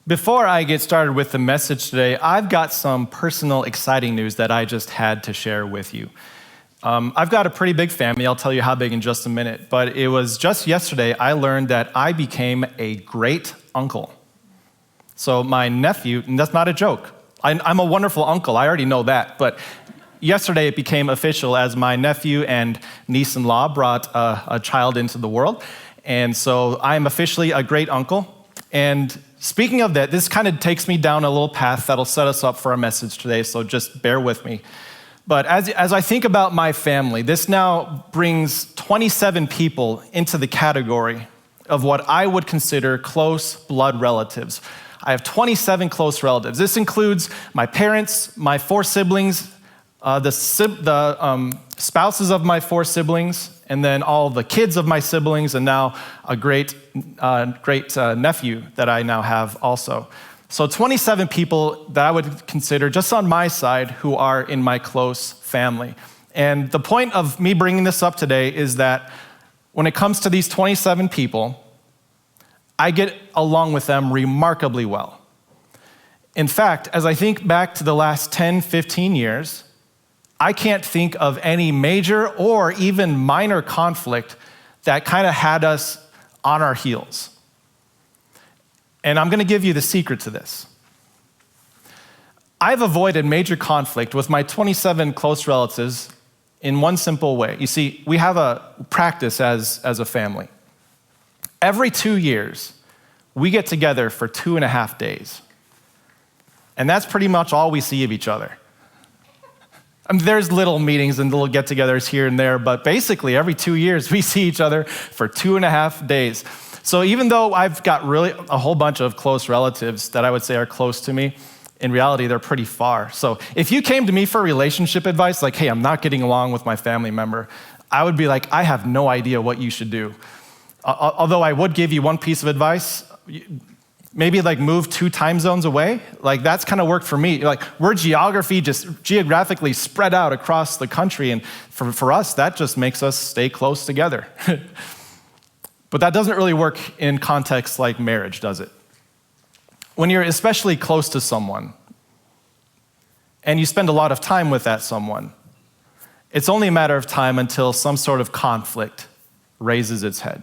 Before I get started with the message today, I've got some personal exciting news that I just had to share with you. I've got a pretty big family. I'll tell you how big in just a minute. But it was just yesterday I learned that I became a great uncle. So my nephew, and that's not a joke. I'm a wonderful uncle. I already know that. But yesterday it became official as my nephew and niece-in-law brought a child into the world. And so I am officially a great uncle. And speaking of that, this kind of takes me down a little path that'll set us up for our message today, so just bear with me. But as I think about my family, this now brings 27 people into the category of what I would consider close blood relatives. I have 27 close relatives. This includes my parents, my 4 siblings, the spouses of my 4 siblings, and then all the kids of my siblings, and now a great nephew that I now have also. So 27 people that I would consider just on my side who are in my close family. And the point of me bringing this up today is that when it comes to these 27 people, I get along with them remarkably well. In fact, as I think back to the last 10, 15 years, I can't think of any major or even minor conflict that kind of had us on our heels. And I'm going to give you the secret to this. I've avoided major conflict with my 27 close relatives in one simple way. You see, we have a practice as a family. Every 2 years, we get together for 2.5 days. And that's pretty much all we see of each other. I mean, there's little meetings and little get-togethers here and there, but basically every 2 years we see each other for 2.5 days. So even though I've got really a whole bunch of close relatives that I would say are close to me, in reality they're pretty far. So if you came to me for relationship advice, like, hey, I'm not getting along with my family member, I would be like, I have no idea what you should do. Although I would give you one piece of advice, maybe like move 2 time zones away. Like that's kind of worked for me. Like we're geographically spread out across the country, and for us, that just makes us stay close together. But that doesn't really work in contexts like marriage, does it? When you're especially close to someone, and you spend a lot of time with that someone, it's only a matter of time until some sort of conflict raises its head.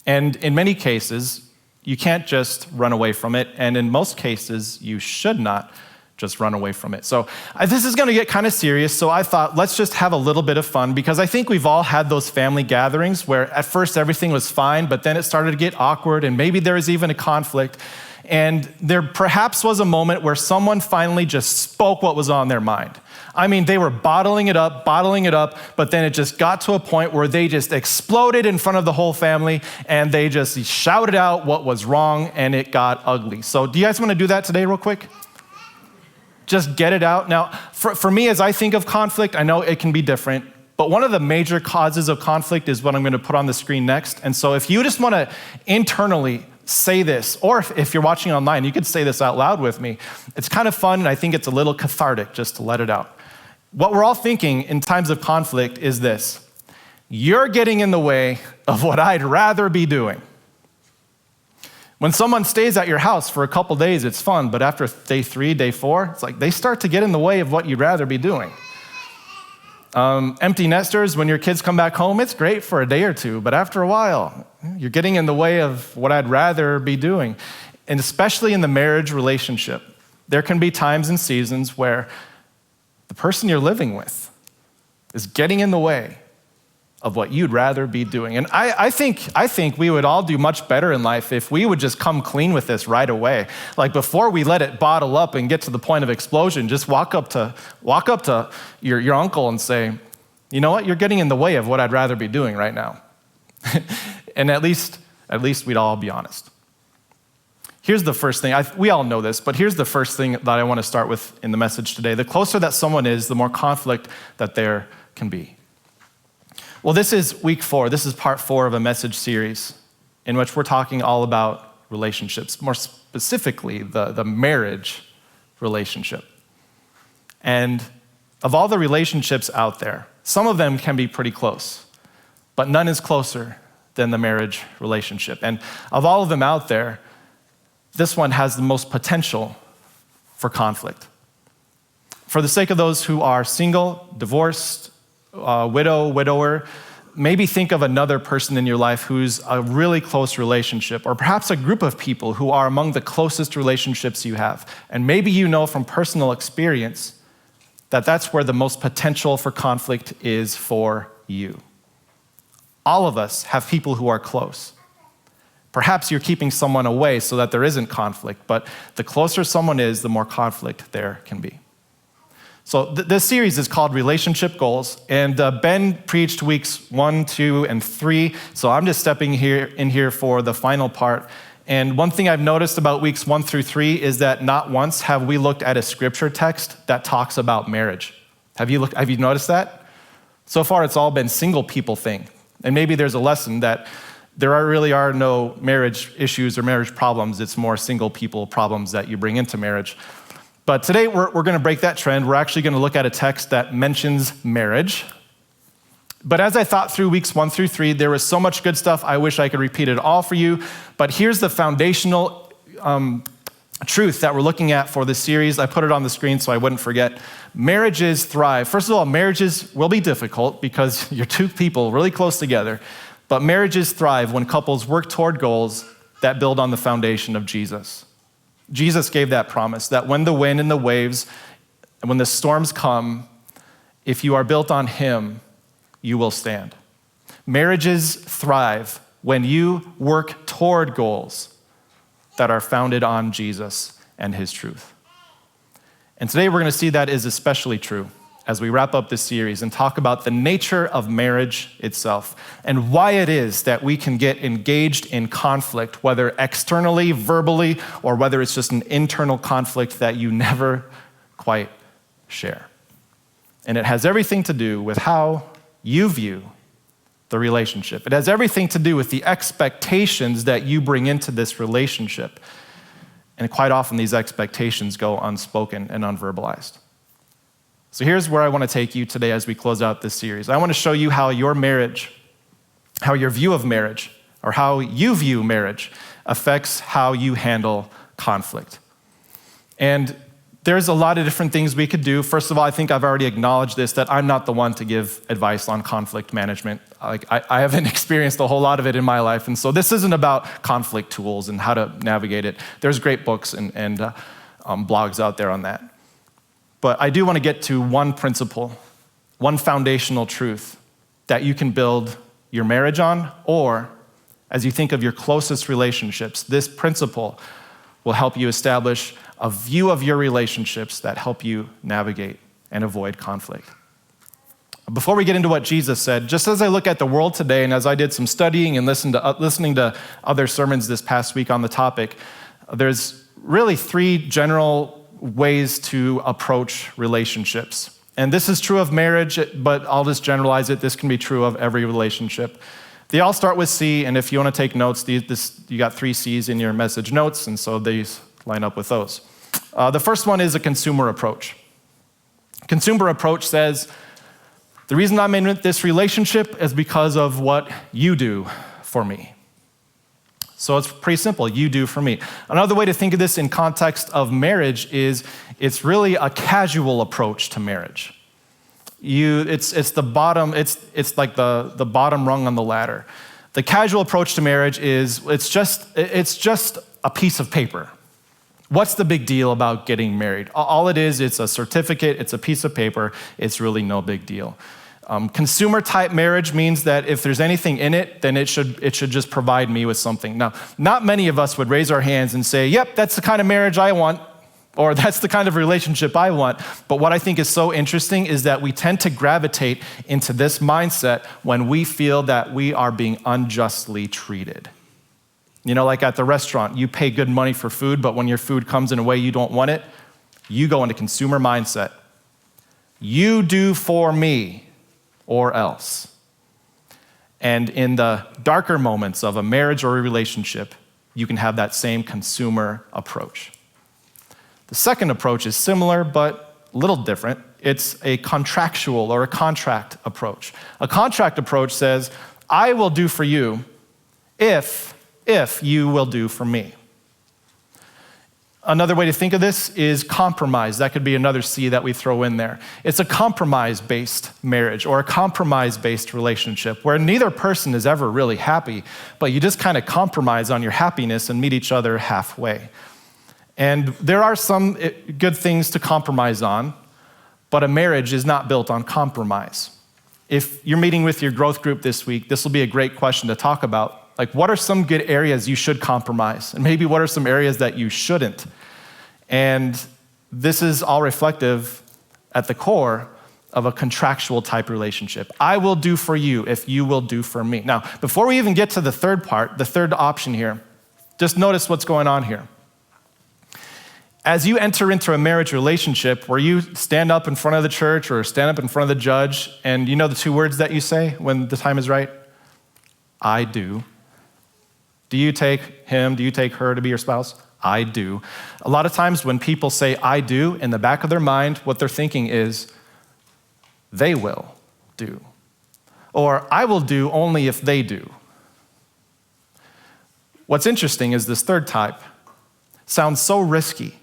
And in many cases, you can't just run away from it, and in most cases, you should not just run away from it. So this is gonna get kind of serious, so I thought, let's just have a little bit of fun, because I think we've all had those family gatherings where at first everything was fine, but then it started to get awkward, and maybe there was even a conflict, and there perhaps was a moment where someone finally just spoke what was on their mind. I mean, they were bottling it up, but then it just got to a point where they just exploded in front of the whole family, and they just shouted out what was wrong, and it got ugly. So do you guys want to do that today real quick? Just get it out. Now, for me, as I think of conflict, I know it can be different, but one of the major causes of conflict is what I'm going to put on the screen next. And so if you just want to internally say this, or if you're watching online, you could say this out loud with me. It's kind of fun, and I think it's a little cathartic just to let it out. What we're all thinking in times of conflict is this: you're getting in the way of what I'd rather be doing. When someone stays at your house for a couple days, it's fun, but after day 3, day 4, it's like they start to get in the way of what you'd rather be doing. Empty nesters, when your kids come back home, it's great for a day or 2, but after a while, you're getting in the way of what I'd rather be doing. And especially in the marriage relationship, there can be times and seasons where the person you're living with is getting in the way of what you'd rather be doing. And I think we would all do much better in life if we would just come clean with this right away. Like before we let it bottle up and get to the point of explosion, just walk up to your uncle and say, you know what, you're getting in the way of what I'd rather be doing right now. And at least we'd all be honest. Here's the first thing, we all know this, but here's the first thing that I want to start with in the message today. The closer that someone is, the more conflict that there can be. Well, this is week 4. This is part 4 of a message series in which we're talking all about relationships, more specifically the marriage relationship. And of all the relationships out there, some of them can be pretty close, but none is closer than the marriage relationship. And of all of them out there, this one has the most potential for conflict. For the sake of those who are single, divorced, widow, widower, maybe think of another person in your life who's a really close relationship, or perhaps a group of people who are among the closest relationships you have. And maybe you know from personal experience that that's where the most potential for conflict is for you. All of us have people who are close. Perhaps you're keeping someone away so that there isn't conflict, but the closer someone is, the more conflict there can be. So this series is called Relationship Goals, and Ben preached weeks 1, 2, and 3, so I'm just stepping in here for the final part. And one thing I've noticed about weeks 1 through 3 is that not once have we looked at a scripture text that talks about marriage. Have you noticed that? So far, it's all been single people thing. And maybe there's a lesson that there really are no marriage issues or marriage problems. It's more single people problems that you bring into marriage. But today, we're going to break that trend. We're actually going to look at a text that mentions marriage. But as I thought through weeks 1 through 3, there was so much good stuff, I wish I could repeat it all for you. But here's the foundational truth that we're looking at for this series. I put it on the screen so I wouldn't forget. Marriages thrive. First of all, marriages will be difficult because you're two people really close together. But marriages thrive when couples work toward goals that build on the foundation of Jesus. Jesus gave that promise that when the wind and the waves and when the storms come, if you are built on him, you will stand. Marriages thrive when you work toward goals that are founded on Jesus and his truth. And today we're going to see that is especially true as we wrap up this series and talk about the nature of marriage itself and why it is that we can get engaged in conflict, whether externally, verbally, or whether it's just an internal conflict that you never quite share. And it has everything to do with how you view the relationship. It has everything to do with the expectations that you bring into this relationship. And quite often these expectations go unspoken and unverbalized. So here's where I want to take you today as we close out this series. I want to show you how your marriage, how your view of marriage, or how you view marriage affects how you handle conflict. And there's a lot of different things we could do. First of all, I think I've already acknowledged this, that I'm not the one to give advice on conflict management. I haven't experienced a whole lot of it in my life, and so this isn't about conflict tools and how to navigate it. There's great books and blogs out there on that. But I do want to get to one principle, one foundational truth that you can build your marriage on, or as you think of your closest relationships, this principle will help you establish a view of your relationships that help you navigate and avoid conflict. Before we get into what Jesus said, just as I look at the world today and as I did some studying and listening to other sermons this past week on the topic, there's really 3 general ways to approach relationships. And this is true of marriage, but I'll just generalize it. This can be true of every relationship. They all start with C, and if you want to take notes, you got 3 C's in your message notes, and so these line up with those. The first one is a consumer approach. Consumer approach says, the reason I'm in this relationship is because of what you do for me. So it's pretty simple, you do for me. Another way to think of this in context of marriage is it's really a casual approach to marriage. It's like the bottom rung on the ladder. The casual approach to marriage is it's just a piece of paper. What's the big deal about getting married? All it is, it's a certificate, it's a piece of paper, it's really no big deal. Consumer type marriage means that if there's anything in it, then it should just provide me with something. Now, not many of us would raise our hands and say, yep, that's the kind of marriage I want, or that's the kind of relationship I want. But what I think is so interesting is that we tend to gravitate into this mindset when we feel that we are being unjustly treated. You know, like at the restaurant, you pay good money for food, but when your food comes in a way you don't want it, you go into consumer mindset. You do for me, or else. And in the darker moments of a marriage or a relationship, you can have that same consumer approach. The second approach is similar, but a little different. It's a contractual or a contract approach. A contract approach says, I will do for you if you will do for me. Another way to think of this is compromise. That could be another C that we throw in there. It's a compromise-based marriage or a compromise-based relationship where neither person is ever really happy, but you just kind of compromise on your happiness and meet each other halfway. And there are some good things to compromise on, but a marriage is not built on compromise. If you're meeting with your growth group this week, this will be a great question to talk about. Like, what are some good areas you should compromise? And maybe what are some areas that you shouldn't? And this is all reflective at the core of a contractual type relationship. I will do for you if you will do for me. Now, before we even get to the third part, the third option here, just notice what's going on here. As you enter into a marriage relationship where you stand up in front of the church or stand up in front of the judge, and you know the two words that you say when the time is right? I do. Do you take him, do you take her to be your spouse? I do. A lot of times when people say I do, in the back of their mind, what they're thinking is, they will do. Or I will do only if they do. What's interesting is this third type sounds so risky.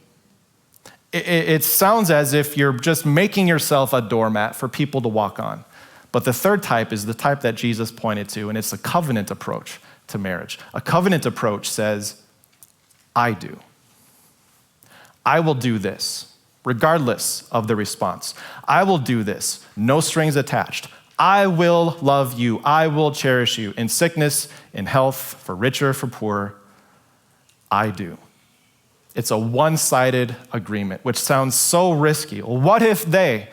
It sounds as if you're just making yourself a doormat for people to walk on. But the third type is the type that Jesus pointed to, and it's a covenant approach to marriage. A covenant approach says, I do. I will do this, regardless of the response. I will do this, no strings attached. I will love you. I will cherish you in sickness, in health, for richer, for poorer. I do. It's a one-sided agreement, which sounds so risky. Well, what if they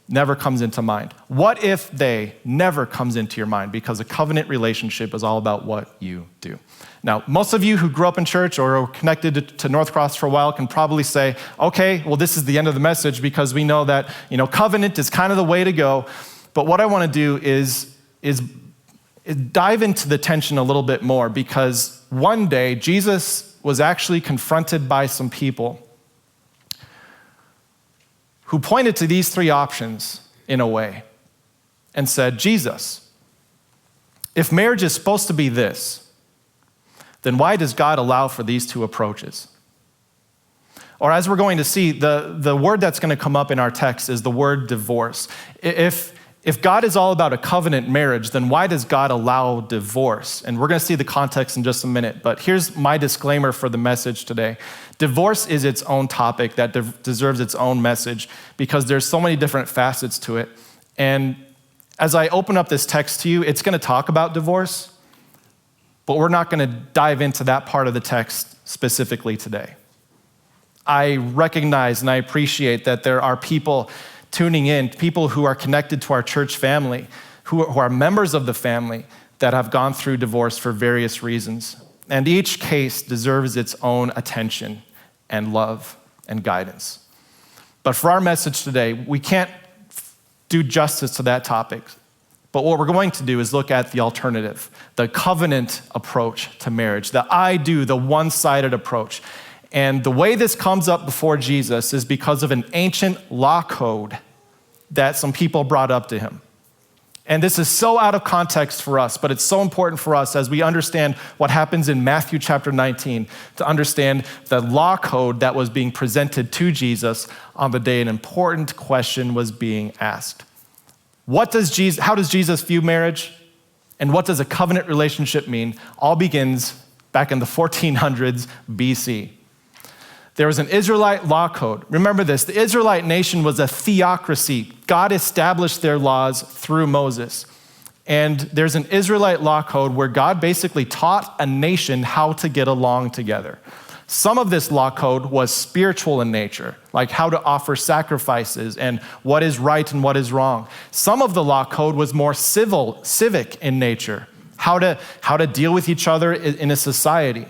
never comes into mind? What if they never comes into your mind? Because a covenant relationship is all about what you do. Now, most of you who grew up in church or are connected to North Cross for a while can probably say, okay, well, this is the end of the message because we know that, covenant is kind of the way to go. But what I want to do is dive into the tension a little bit more, because one day Jesus was actually confronted by some people who pointed to these three options in a way and said, Jesus, if marriage is supposed to be this, then why does God allow for these two approaches? Or as we're going to see, the word that's going to come up in our text is the word divorce. If God is all about a covenant marriage, then why does God allow divorce? And we're going to see the context in just a minute, but here's my disclaimer for the message today. Divorce is its own topic that deserves its own message because there's so many different facets to it. And as I open up this text to you, it's going to talk about divorce, but we're not going to dive into that part of the text specifically today. I recognize and I appreciate that there are people tuning in, people who are connected to our church family, who are members of the family that have gone through divorce for various reasons. And each case deserves its own attention and love and guidance. But for our message today, we can't do justice to that topic. But what we're going to do is look at the alternative, the covenant approach to marriage, the I do, the one-sided approach. And the way this comes up before Jesus is because of an ancient law code that some people brought up to him. And this is so out of context for us, but it's so important for us as we understand what happens in Matthew chapter 19 to understand the law code that was being presented to Jesus on the day an important question was being asked. How does Jesus view marriage? And what does a covenant relationship mean? All begins back in the 1400s BC. There was an Israelite law code. Remember this, the Israelite nation was a theocracy. God established their laws through Moses. And there's an Israelite law code where God basically taught a nation how to get along together. Some of this law code was spiritual in nature, like how to offer sacrifices and what is right and what is wrong. Some of the law code was more civic in nature, how to deal with each other in a society.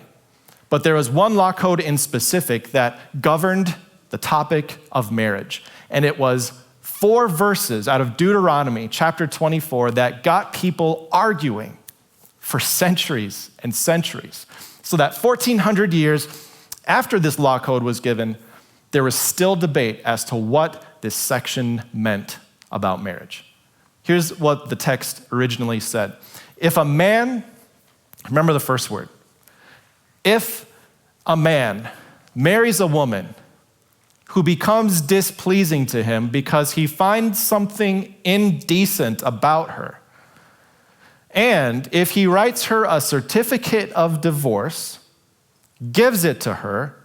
But there was one law code in specific that governed the topic of marriage. And it was 4 verses out of Deuteronomy chapter 24 that got people arguing for centuries and centuries. So that 1400 years after this law code was given, there was still debate as to what this section meant about marriage. Here's what the text originally said. If a man, remember the first word, if a man marries a woman who becomes displeasing to him because he finds something indecent about her, and if he writes her a certificate of divorce, gives it to her,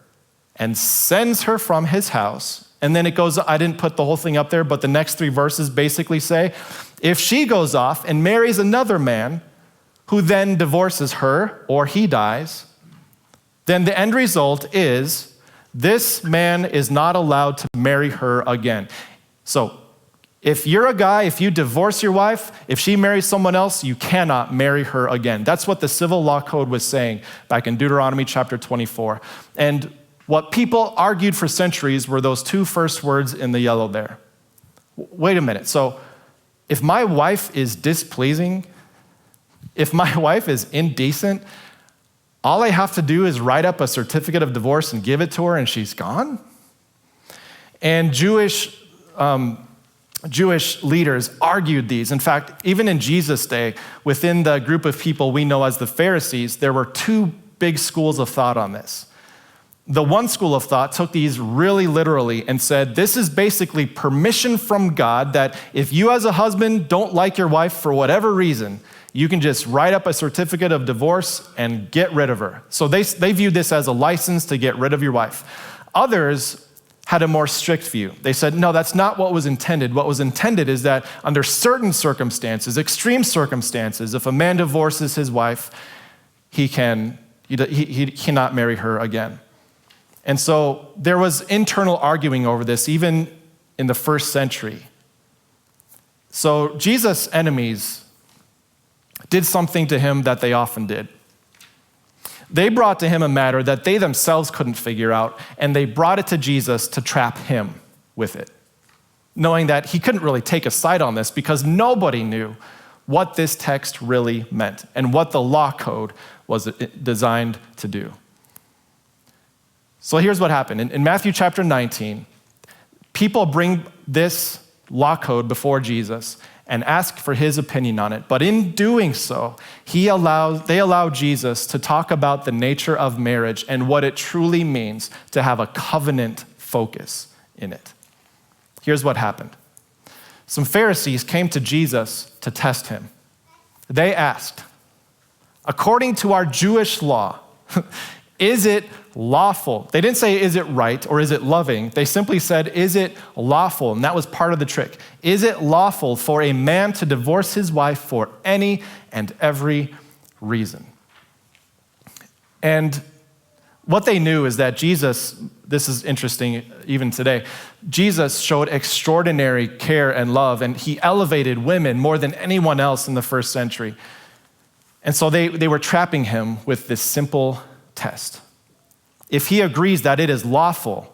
and sends her from his house, and then it goes, I didn't put the whole thing up there, but the next 3 verses basically say, if she goes off and marries another man who then divorces her or he dies, then the end result is this man is not allowed to marry her again. So if you're a guy, if you divorce your wife, if she marries someone else, you cannot marry her again. That's what the civil law code was saying back in Deuteronomy chapter 24. And what people argued for centuries were those 2 first words in the yellow there. Wait a minute. So if my wife is displeasing, if my wife is indecent, all I have to do is write up a certificate of divorce and give it to her and she's gone? And Jewish leaders argued these. In fact, even in Jesus' day, within the group of people we know as the Pharisees, there were 2 big schools of thought on this. The one school of thought took these really literally and said, this is basically permission from God that if you as a husband don't like your wife for whatever reason, you can just write up a certificate of divorce and get rid of her. So they viewed this as a license to get rid of your wife. Others had a more strict view. They said, no, that's not what was intended. What was intended is that under certain circumstances, extreme circumstances, if a man divorces his wife, he cannot marry her again. And so there was internal arguing over this, even in the first century. So Jesus' enemies did something to him that they often did. They brought to him a matter that they themselves couldn't figure out, and they brought it to Jesus to trap him with it, knowing that he couldn't really take a side on this because nobody knew what this text really meant and what the law code was designed to do. So here's what happened. In Matthew chapter 19, people bring this law code before Jesus and ask for his opinion on it. But in doing so, they allow Jesus to talk about the nature of marriage and what it truly means to have a covenant focus in it. Here's what happened. Some Pharisees came to Jesus to test him. They asked, according to our Jewish law, is it lawful? They didn't say, is it right or is it loving? They simply said, is it lawful? And that was part of the trick. Is it lawful for a man to divorce his wife for any and every reason? And what they knew is that Jesus, this is interesting even today, Jesus showed extraordinary care and love, and he elevated women more than anyone else in the first century. And so they were trapping him with this simple test. If he agrees that it is lawful,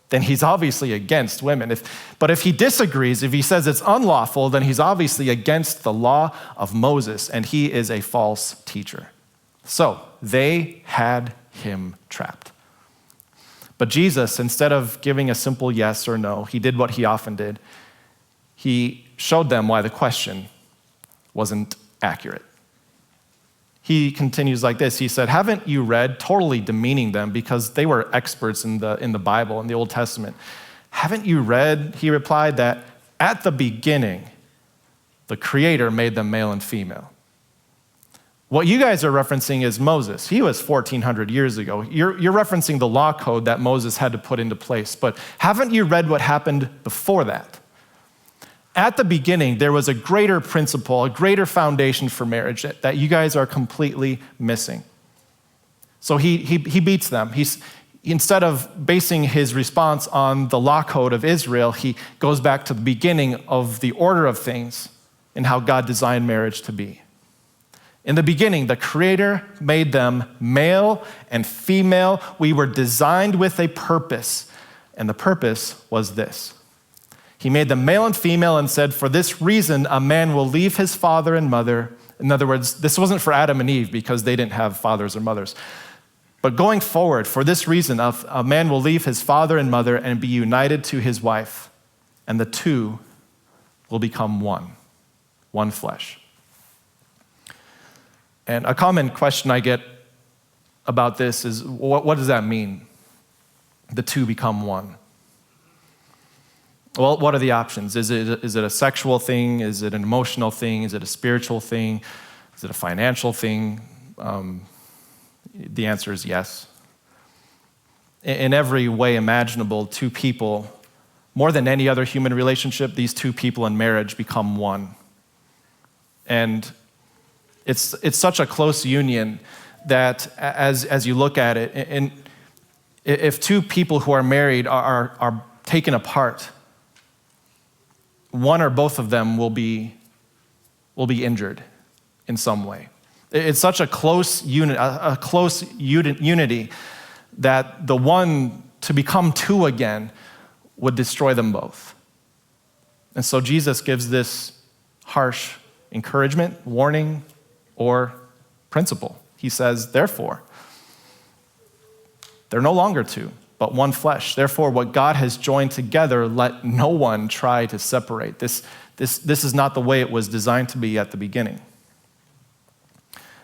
then he's obviously against women. But if he disagrees, if he says it's unlawful, then he's obviously against the law of Moses, and he is a false teacher. So they had him trapped. But Jesus, instead of giving a simple yes or no, he did what he often did. He showed them why the question wasn't accurate. He continues like this. He said, haven't you read, totally demeaning them because they were experts in the Bible, in the Old Testament. Haven't you read, he replied, that at the beginning, the Creator made them male and female. What you guys are referencing is Moses. He was 1,400 years ago. You're referencing the law code that Moses had to put into place. But haven't you read what happened before that? At the beginning, there was a greater principle, a greater foundation for marriage that you guys are completely missing. So he beats them. Instead of basing his response on the law code of Israel, he goes back to the beginning of the order of things and how God designed marriage to be. In the beginning, the Creator made them male and female. We were designed with a purpose, and the purpose was this. He made them male and female and said, for this reason, a man will leave his father and mother. In other words, this wasn't for Adam and Eve because they didn't have fathers or mothers. But going forward, for this reason, a man will leave his father and mother and be united to his wife, and the two will become one flesh. And a common question I get about this is, what does that mean? the two become one. Well, what are the options? Is it a sexual thing? Is it an emotional thing? Is it a spiritual thing? Is it a financial thing? The answer is yes. In every way imaginable, two people, more than any other human relationship, these two people in marriage become one. And it's such a close union that as you look at it, and if two people who are married are taken apart, one or both of them will be injured in some way. It's such a close unity that the one to become two again would destroy them both. And so Jesus gives this harsh encouragement, warning, or principle. He says, therefore, they're no longer two, but one flesh. Therefore, what God has joined together, let no one try to separate. This is not the way it was designed to be at the beginning.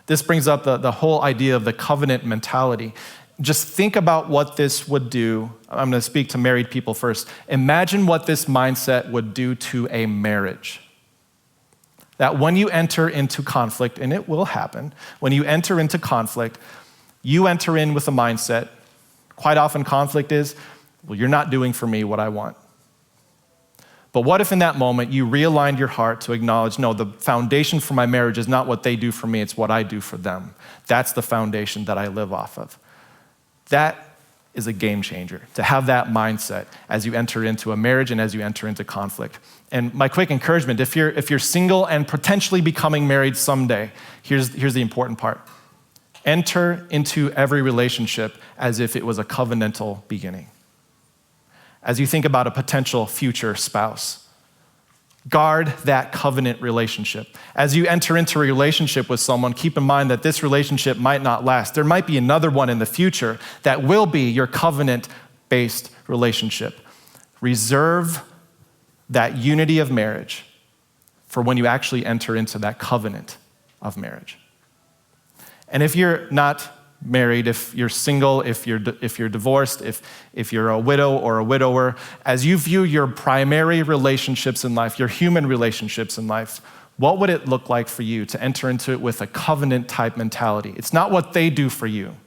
This brings up the whole idea of the covenant mentality. Just think about what this would do. I'm going to speak to married people first. Imagine what this mindset would do to a marriage. That when you enter into conflict, and it will happen, when you enter into conflict, you enter in with a mindset. Quite often conflict is, well, you're not doing for me what I want. But what if in that moment you realigned your heart to acknowledge, no, the foundation for my marriage is not what they do for me, it's what I do for them. That's the foundation that I live off of. That is a game changer, to have that mindset as you enter into a marriage and as you enter into conflict. And my quick encouragement, if you're single and potentially becoming married someday, here's the important part. Enter into every relationship as if it was a covenantal beginning. As you think about a potential future spouse, guard that covenant relationship. As you enter into a relationship with someone, keep in mind that this relationship might not last. There might be another one in the future that will be your covenant-based relationship. Reserve that unity of marriage for when you actually enter into that covenant of marriage. And if you're not married, if you're single, if you're divorced, if you're a widow or a widower, as you view your primary relationships in life, your human relationships in life, what would it look like for you to enter into it with a covenant type mentality? It's not what they do for you.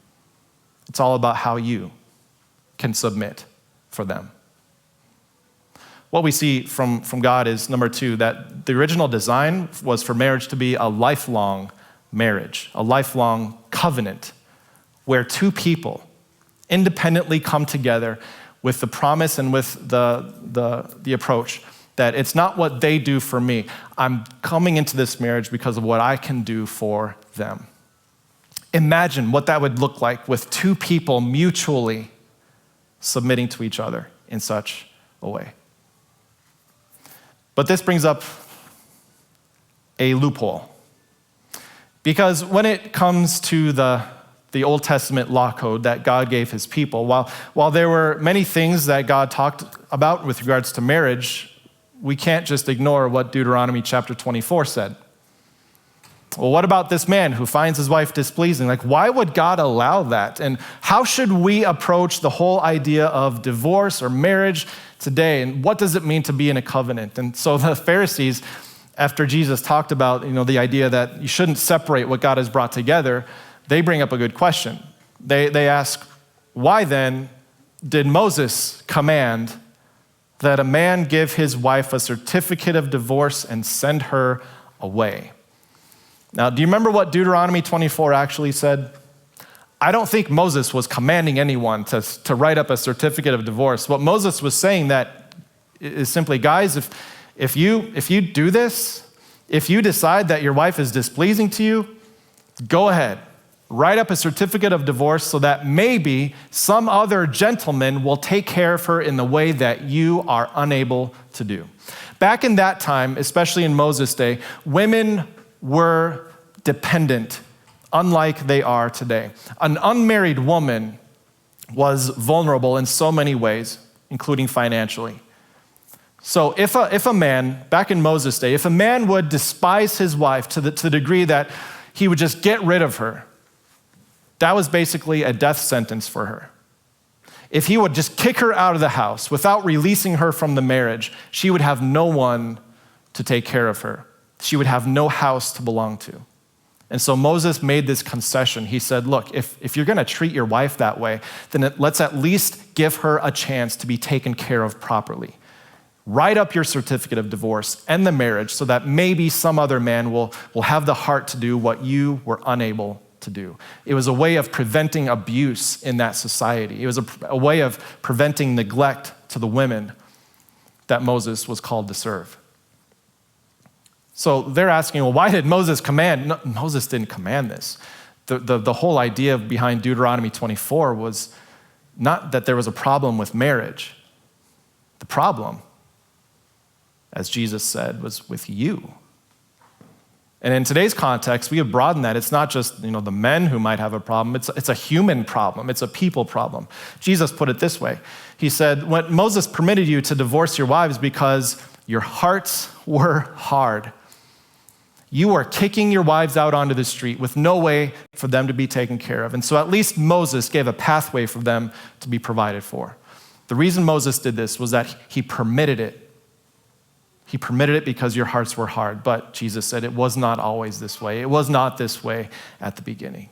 It's all about how you can submit for them. What we see from God is, number two, that the original design was for marriage to be a lifelong marriage, a lifelong covenant, where two people independently come together with the promise and with the approach that it's not what they do for me. I'm coming into this marriage because of what I can do for them. Imagine what that would look like with two people mutually submitting to each other in such a way. But this brings up a loophole. Because when it comes to the Old Testament law code that God gave his people, while there were many things that God talked about with regards to marriage, we can't just ignore what Deuteronomy chapter 24 said. Well, what about this man who finds his wife displeasing? Like, why would God allow that? And how should we approach the whole idea of divorce or marriage today? And what does it mean to be in a covenant? And so the Pharisees, after Jesus talked about, the idea that you shouldn't separate what God has brought together, they bring up a good question. They ask, why then did Moses command that a man give his wife a certificate of divorce and send her away? Now, do you remember what Deuteronomy 24 actually said? I don't think Moses was commanding anyone to write up a certificate of divorce. What Moses was saying that is simply, guys, if you do this, if you decide that your wife is displeasing to you, go ahead. Write up a certificate of divorce so that maybe some other gentleman will take care of her in the way that you are unable to do. Back in that time, especially in Moses' day, women were dependent, unlike they are today. An unmarried woman was vulnerable in so many ways, including financially. So if a man, back in Moses' day, if a man would despise his wife to the degree that he would just get rid of her, that was basically a death sentence for her. If he would just kick her out of the house without releasing her from the marriage, she would have no one to take care of her. She would have no house to belong to. And so Moses made this concession. He said, look, if you're going to treat your wife that way, then let's at least give her a chance to be taken care of properly. Write up your certificate of divorce, end the marriage, so that maybe some other man will have the heart to do what you were unable to do. It was a way of preventing abuse in that society. It was a way of preventing neglect to the women that Moses was called to serve. So they're asking, well, why did Moses command? No, Moses didn't command this. The whole idea behind Deuteronomy 24 was not that there was a problem with marriage. The problem, as Jesus said, was with you. And in today's context, we have broadened that. It's not just the men who might have a problem. It's a human problem. It's a people problem. Jesus put it this way. He said, when Moses permitted you to divorce your wives because your hearts were hard. You are kicking your wives out onto the street with no way for them to be taken care of. And so at least Moses gave a pathway for them to be provided for. The reason Moses did this was that he permitted it. He permitted it because your hearts were hard. But Jesus said it was not always this way. It was not this way at the beginning.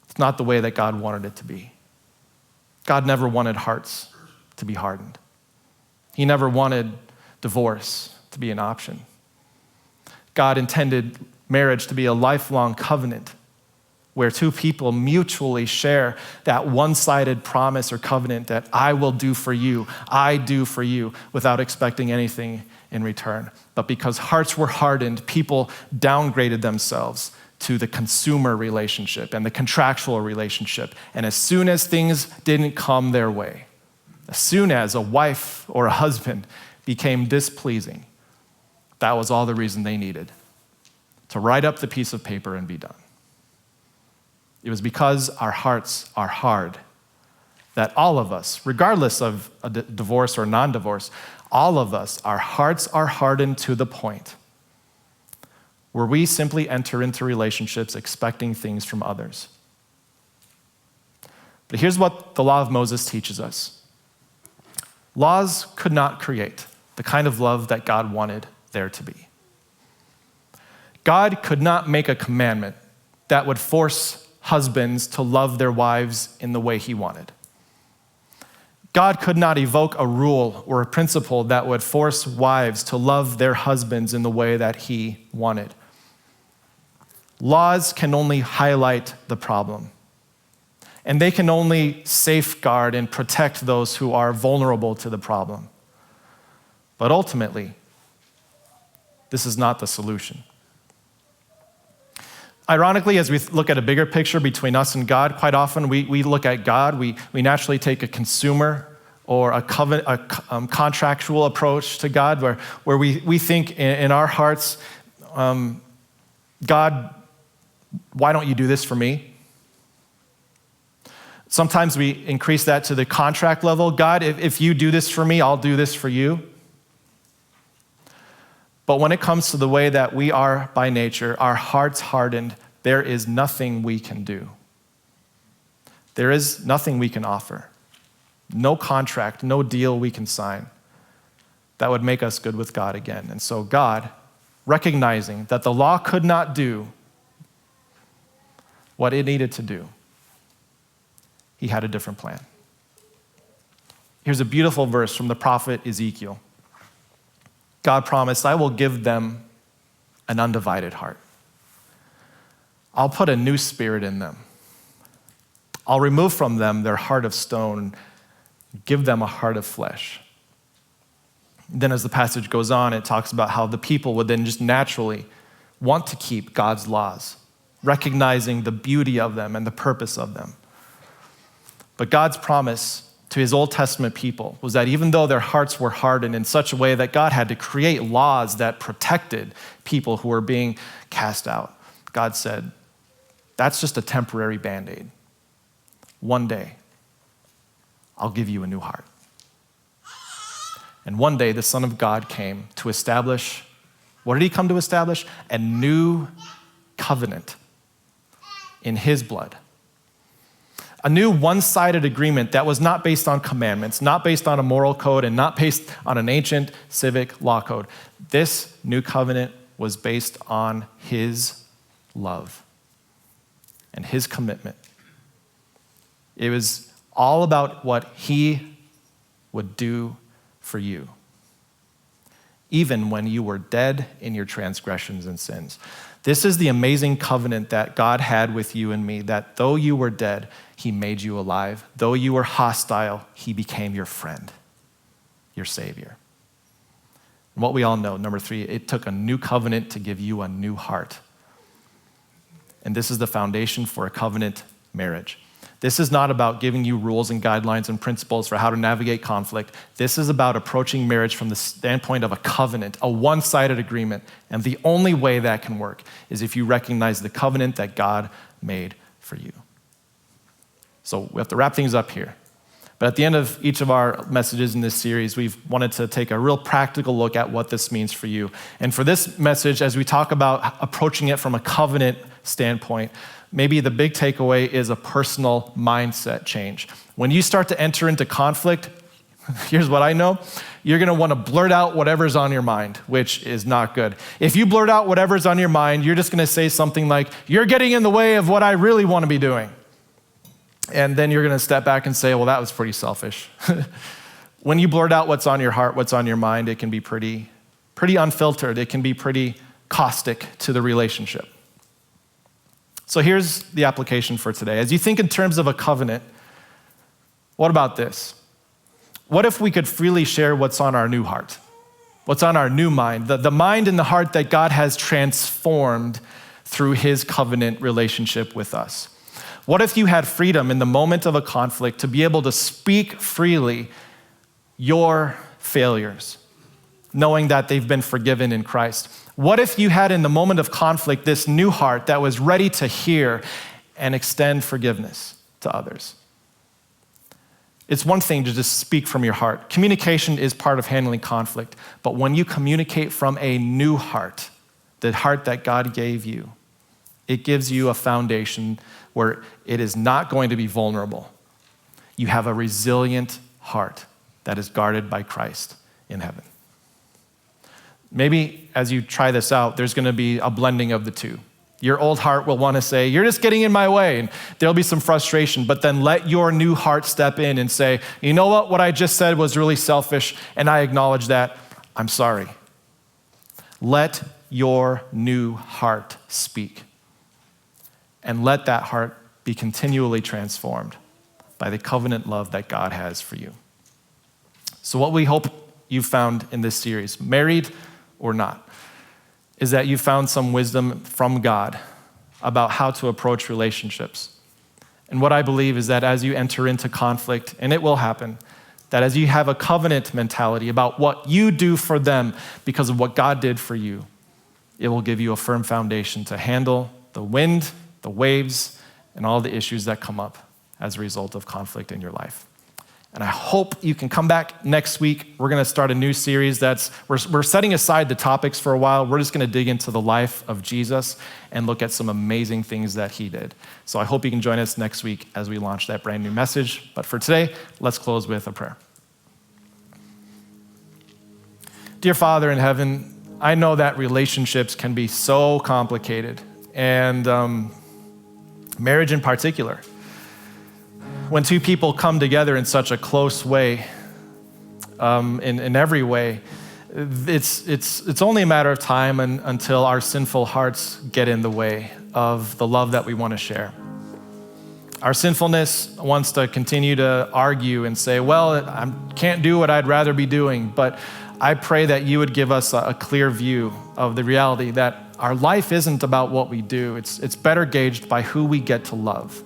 It's not the way that God wanted it to be. God never wanted hearts to be hardened. He never wanted divorce to be an option. God intended marriage to be a lifelong covenant where two people mutually share that one-sided promise or covenant that I will do for you, I do for you, without expecting anything in return. But because hearts were hardened, people downgraded themselves to the consumer relationship and the contractual relationship. And as soon as things didn't come their way, as soon as a wife or a husband became displeasing, that was all the reason they needed to write up the piece of paper and be done. It was because our hearts are hard that all of us, regardless of a divorce or non-divorce, all of us, our hearts are hardened to the point where we simply enter into relationships expecting things from others. But here's what the law of Moses teaches us. Laws could not create the kind of love that God wanted there to be. God could not make a commandment that would force husbands to love their wives in the way he wanted. God could not evoke a rule or a principle that would force wives to love their husbands in the way that he wanted. Laws can only highlight the problem, and they can only safeguard and protect those who are vulnerable to the problem. But ultimately, this is not the solution. Ironically, as we look at a bigger picture between us and God, quite often we look at God, we naturally take a consumer or a contractual approach to God where we think in our hearts, God, why don't you do this for me? Sometimes we increase that to the contract level. God, if you do this for me, I'll do this for you. But when it comes to the way that we are by nature, our hearts hardened, there is nothing we can do. There is nothing we can offer. No contract, no deal we can sign that would make us good with God again. And so God, recognizing that the law could not do what it needed to do, he had a different plan. Here's a beautiful verse from the prophet Ezekiel. God promised, I will give them an undivided heart. I'll put a new spirit in them. I'll remove from them their heart of stone, give them a heart of flesh. Then as the passage goes on, it talks about how the people would then just naturally want to keep God's laws, recognizing the beauty of them and the purpose of them. But God's promise to his Old Testament people was that even though their hearts were hardened in such a way that God had to create laws that protected people who were being cast out, God said, that's just a temporary Band-Aid. One day, I'll give you a new heart. And one day, the Son of God came to establish, what did he come to establish? A new covenant in his blood. A new one-sided agreement that was not based on commandments, not based on a moral code, and not based on an ancient civic law code. This new covenant was based on his love and his commitment. It was all about what he would do for you, even when you were dead in your transgressions and sins. This is the amazing covenant that God had with you and me, that though you were dead, he made you alive. Though you were hostile, he became your friend, your Savior. And what we all know, number 3, it took a new covenant to give you a new heart. And this is the foundation for a covenant marriage. This is not about giving you rules and guidelines and principles for how to navigate conflict. This is about approaching marriage from the standpoint of a covenant, a one-sided agreement. And the only way that can work is if you recognize the covenant that God made for you. So we have to wrap things up here. But at the end of each of our messages in this series, we've wanted to take a real practical look at what this means for you. And for this message, as we talk about approaching it from a covenant standpoint, maybe the big takeaway is a personal mindset change. When you start to enter into conflict, here's what I know, you're gonna wanna blurt out whatever's on your mind, which is not good. If you blurt out whatever's on your mind, you're just gonna say something like, you're getting in the way of what I really wanna be doing. And then you're gonna step back and say, well, that was pretty selfish. When you blurt out what's on your heart, what's on your mind, it can be pretty unfiltered. It can be pretty caustic to the relationship. So here's the application for today. As you think in terms of a covenant, what about this? What if we could freely share what's on our new heart? What's on our new mind? The mind and the heart that God has transformed through his covenant relationship with us. What if you had freedom in the moment of a conflict to be able to speak freely your failures, knowing that they've been forgiven in Christ? What if you had in the moment of conflict this new heart that was ready to hear and extend forgiveness to others? It's one thing to just speak from your heart. Communication is part of handling conflict, but when you communicate from a new heart, the heart that God gave you, it gives you a foundation where it is not going to be vulnerable. You have a resilient heart that is guarded by Christ in heaven. Maybe as you try this out, there's gonna be a blending of the two. Your old heart will wanna say, you're just getting in my way, and there'll be some frustration, but then let your new heart step in and say, you know what I just said was really selfish, and I acknowledge that, I'm sorry. Let your new heart speak. And let that heart be continually transformed by the covenant love that God has for you. So what we hope you found in this series, married or not, is that you found some wisdom from God about how to approach relationships. And what I believe is that as you enter into conflict, and it will happen, that as you have a covenant mentality about what you do for them because of what God did for you, it will give you a firm foundation to handle the wind, the waves, and all the issues that come up as a result of conflict in your life. And I hope you can come back next week. We're gonna start a new series we're setting aside the topics for a while. We're just gonna dig into the life of Jesus and look at some amazing things that he did. So I hope you can join us next week as we launch that brand new message. But for today, let's close with a prayer. Dear Father in heaven, I know that relationships can be so complicated, and marriage in particular. When two people come together in such a close way, in every way, it's only a matter of time until our sinful hearts get in the way of the love that we want to share. Our sinfulness wants to continue to argue and say, well, I can't do what I'd rather be doing, but I pray that you would give us a clear view of the reality that our life isn't about what we do. It's better gauged by who we get to love.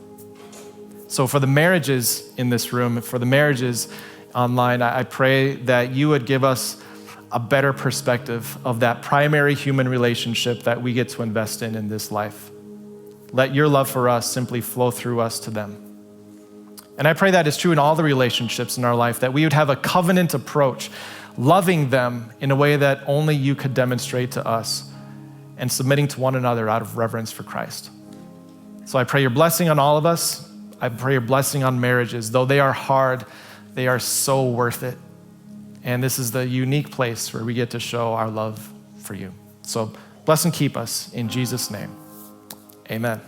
So for the marriages in this room, for the marriages online, I pray that you would give us a better perspective of that primary human relationship that we get to invest in this life. Let your love for us simply flow through us to them. And I pray that is true in all the relationships in our life, that we would have a covenant approach, loving them in a way that only you could demonstrate to us, and submitting to one another out of reverence for Christ. So I pray your blessing on all of us. I pray your blessing on marriages. Though they are hard, they are so worth it. And this is the unique place where we get to show our love for you. So bless and keep us in Jesus' name. Amen.